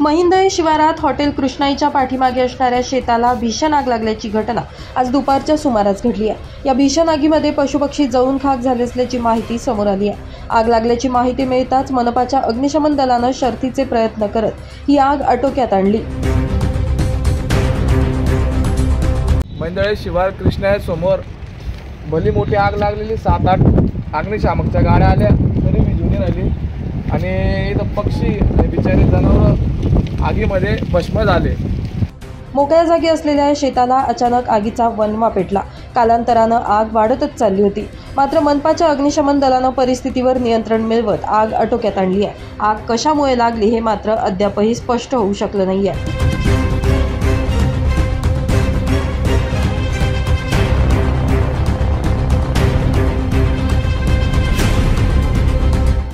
महिंदळे शिवारात हॉटेल कृष्णाईच्या पाठीमागे असणाऱ्या शेताला भीषण आग लागल्याची घटना आज दुपारच्या सुमारास घडली आहे। या भीषण आगीमध्ये पशुपक्षी जळून खाक झाले असल्याची माहिती समोर आली आहे। आग लागल्याची माहिती मिळताच मनपाच्या अग्निशमन दलानं शर्थीचे प्रयत्न करत ही आग आटोक्यात आणली। महिंदळे शिवार कृष्णाई समोर भली मोठी आग लागलेली, 7-8 अग्निशामकच्या गाड्या आल्या तरी विझून राहिली आणि इथं पक्षी आणि बिचारे जनावर आगीमध्ये भस्म झाले। मोकळ्या जागी असलेल्या शेताला अचानक आगीचा वणवा पेटला। कालांतरानं आग वाढतच चालली होती, मात्र मनपाच्या अग्निशमन दलानं परिस्थितीवर नियंत्रण मिळवत आग आटोक्यात आणली आहे। आग कशामुळे लागली हे मात्र अद्यापही स्पष्ट होऊ शकलं नाहीये।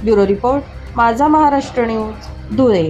ब्युरो रिपोर्ट, माझा महाराष्ट्र न्यूज, धुळे।